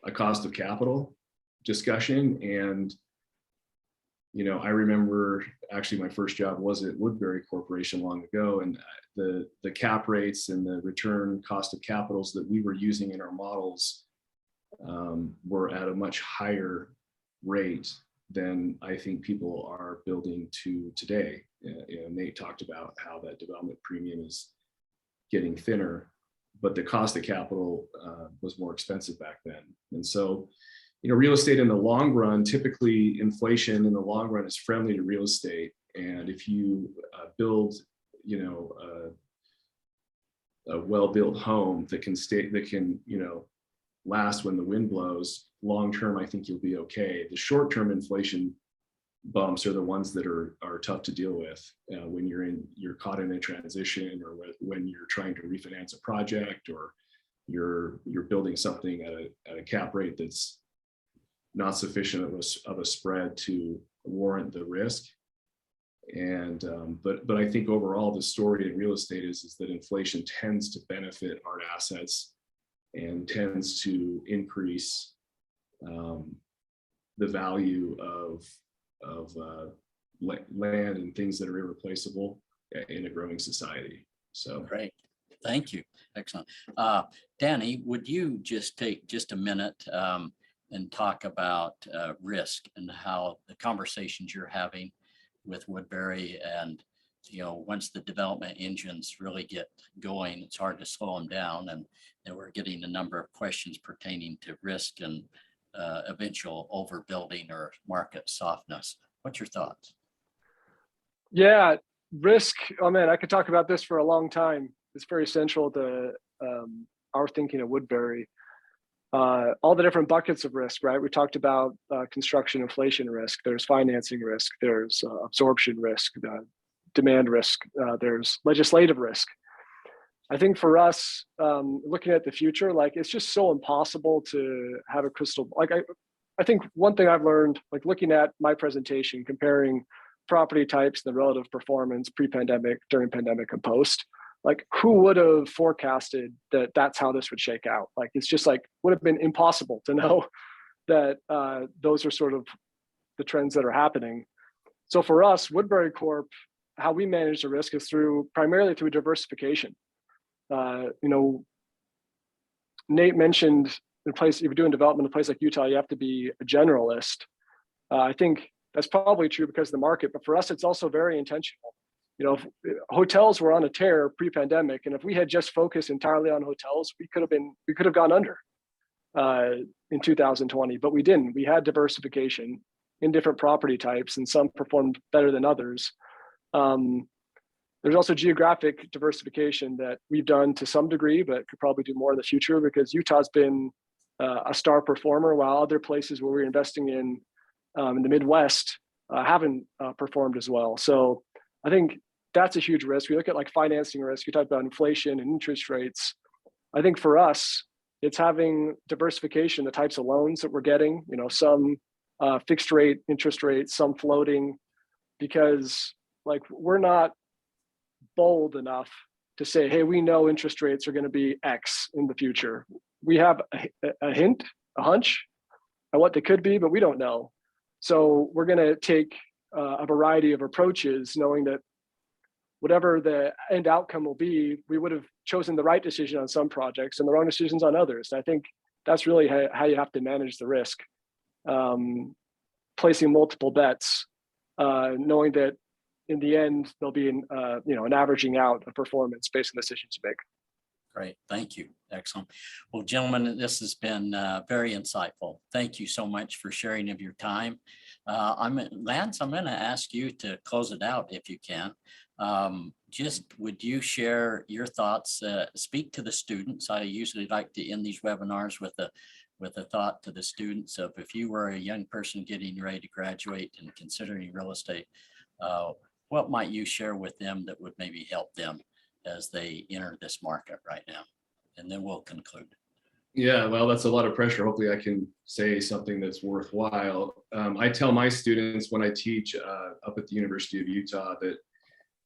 a cost of capital discussion. And I remember actually my first job was at Woodbury Corporation long ago, and the cap rates and the return cost of capitals that we were using in our models were at a much higher rate than I think people are building to today. Nate talked about how that development premium is getting thinner, but the cost of capital was more expensive back then. And so, real estate in the long run, typically inflation in the long run is friendly to real estate. And if you build, a well-built home that can last when the wind blows, long term, I think you'll be okay. The short-term inflation bumps are the ones that are tough to deal with when you're caught in a transition, or when you're trying to refinance a project, or you're building something at a cap rate that's not sufficient of a spread to warrant the risk. And but I think overall the story in real estate is that inflation tends to benefit art assets and tends to increase the value of land and things that are irreplaceable in a growing society. So Great. Thank you. Excellent. Danny, would you just take just a minute and talk about risk and how the conversations you're having with Woodbury, and once the development engines really get going, it's hard to slow them down, and we're getting a number of questions pertaining to risk and eventual overbuilding or market softness. What's your thoughts? Yeah, risk. Oh man, I could talk about this for a long time. It's very central to our thinking at Woodbury. All the different buckets of risk, right? We talked about construction inflation risk. There's financing risk. There's absorption risk, demand risk. There's legislative risk. I think for us, looking at the future, like it's just so impossible to have a crystal. Like I think one thing I've learned, like looking at my presentation, comparing property types, the relative performance pre-pandemic, during pandemic, and post. Like who would have forecasted that that's how this would shake out? Like it's just like would have been impossible to know that those are sort of the trends that are happening. So for us, Woodbury Corp, how we manage the risk is primarily through diversification. Nate mentioned if you're doing development in a place like Utah, you have to be a generalist. I think that's probably true because of the market, but for us, it's also very intentional. If hotels were on a tear pre-pandemic, and if we had just focused entirely on hotels, we could have gone under in 2020, but we didn't. We had diversification in different property types, and some performed better than others. There's also geographic diversification that we've done to some degree, but could probably do more in the future because Utah's been a star performer, while other places where we're investing in the Midwest haven't performed as well. So I think that's a huge risk. We look at like financing risk. You talk about inflation and interest rates. I think for us, it's having diversification, the types of loans that we're getting, some fixed rate interest rates, some floating, because like we're not bold enough to say, hey, we know interest rates are going to be X in the future. We have a hint, a hunch at what they could be, but we don't know. So we're going to take a variety of approaches, knowing that whatever the end outcome will be, we would have chosen the right decision on some projects and the wrong decisions on others. And I think that's really how you have to manage the risk. Placing multiple bets, knowing that in the end, there'll be an averaging out of performance based on the decisions you make. Great, thank you. Excellent. Well, gentlemen, this has been very insightful. Thank you so much for sharing of your time. Lance, I'm going to ask you to close it out if you can. Just would you share your thoughts, speak to the students? I usually like to end these webinars with a thought to the students of if you were a young person getting ready to graduate and considering real estate, what might you share with them that would maybe help them as they enter this market right now? And then we'll conclude. Yeah, well, that's a lot of pressure. Hopefully I can say something that's worthwhile. I tell my students when I teach up at the University of Utah that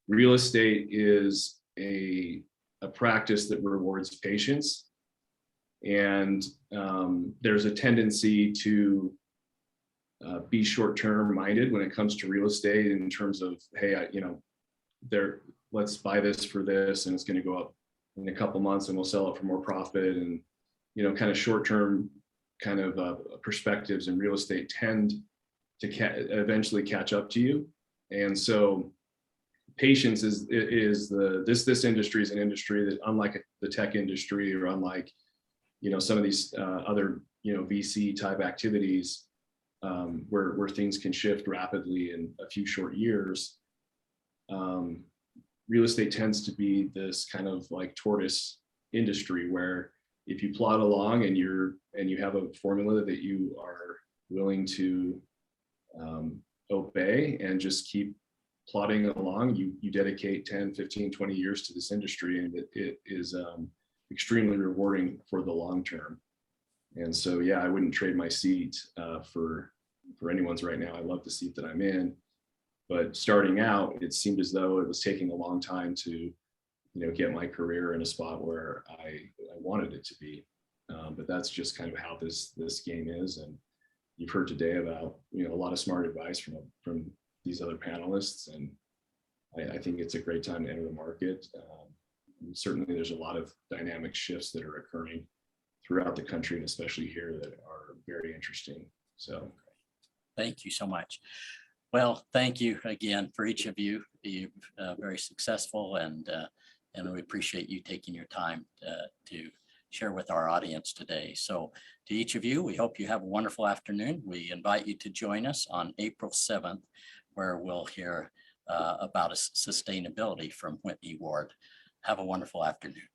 real estate is a practice that rewards patience. And there's a tendency to be short-term minded when it comes to real estate in terms of, hey, let's buy this for this, and it's going to go up in a couple months and we'll sell it for more profit. And, kind of short-term kind of perspectives in real estate tend to eventually catch up to you. And so patience is this industry is an industry that, unlike the tech industry or unlike, some of these other, VC type activities where things can shift rapidly in a few short years. Real estate tends to be this kind of like tortoise industry where if you plod along and you have a formula that you are willing to obey and just keep plodding along, you dedicate 10, 15, 20 years to this industry, and it is extremely rewarding for the long term. And so, yeah, I wouldn't trade my seat for anyone's right now. I love the seat that I'm in, but starting out, it seemed as though it was taking a long time to get my career in a spot where I wanted it to be. But that's just kind of how this game is. And you've heard today about, a lot of smart advice from these other panelists. And I think it's a great time to enter the market. And certainly there's a lot of dynamic shifts that are occurring throughout the country, and especially here, that are very interesting. So thank you so much. Well, thank you again for each of you. You're very successful, and we appreciate you taking your time to share with our audience today. So to each of you, we hope you have a wonderful afternoon. We invite you to join us on April 7th, where we'll hear about sustainability from Whitney Ward. Have a wonderful afternoon.